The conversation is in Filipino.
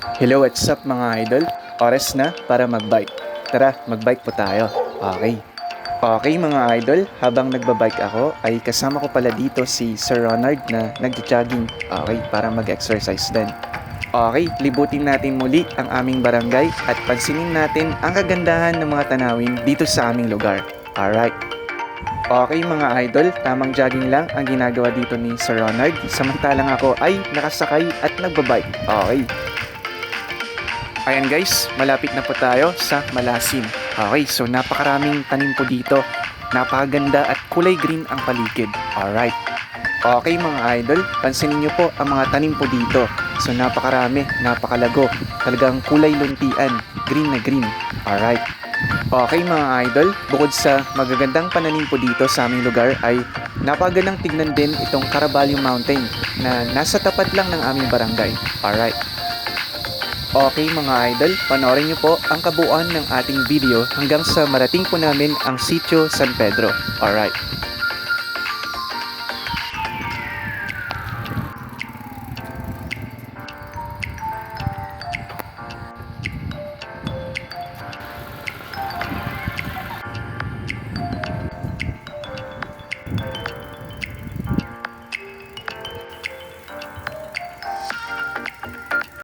Hello, what's up mga idol? Oras na para mag-bike. Tara, mag-bike po tayo. Okay. Okay mga idol, habang nagbabike ako ay kasama ko pala dito si Sir Ronald na nagja-jogging. Okay, para mag-exercise din. Okay, libutin natin muli ang aming barangay at pansinin natin ang kagandahan ng mga tanawin dito sa aming lugar. Alright. Okay mga idol, tamang jogging lang ang ginagawa dito ni Sir Ronald, samantalang ako ay nakasakay at nagbabike. Okay. Ayan guys, malapit na po tayo sa Malasin. Okay, so napakaraming tanim po dito. Napakaganda at kulay green ang paligid. Alright. Okay mga idol, pansinin nyo po ang mga tanim po dito. So napakarami, napakalago. Talagang kulay luntian, green na green. Alright. Okay mga idol, bukod sa magagandang pananim po dito sa aming lugar ay napakagandang tignan din itong Caraballo Mountain na nasa tapat lang ng aming barangay. Alright. Okay mga idol, panoorin niyo po ang kabuuan ng ating video hanggang sa marating po namin ang Sitio San Pedro. Alright.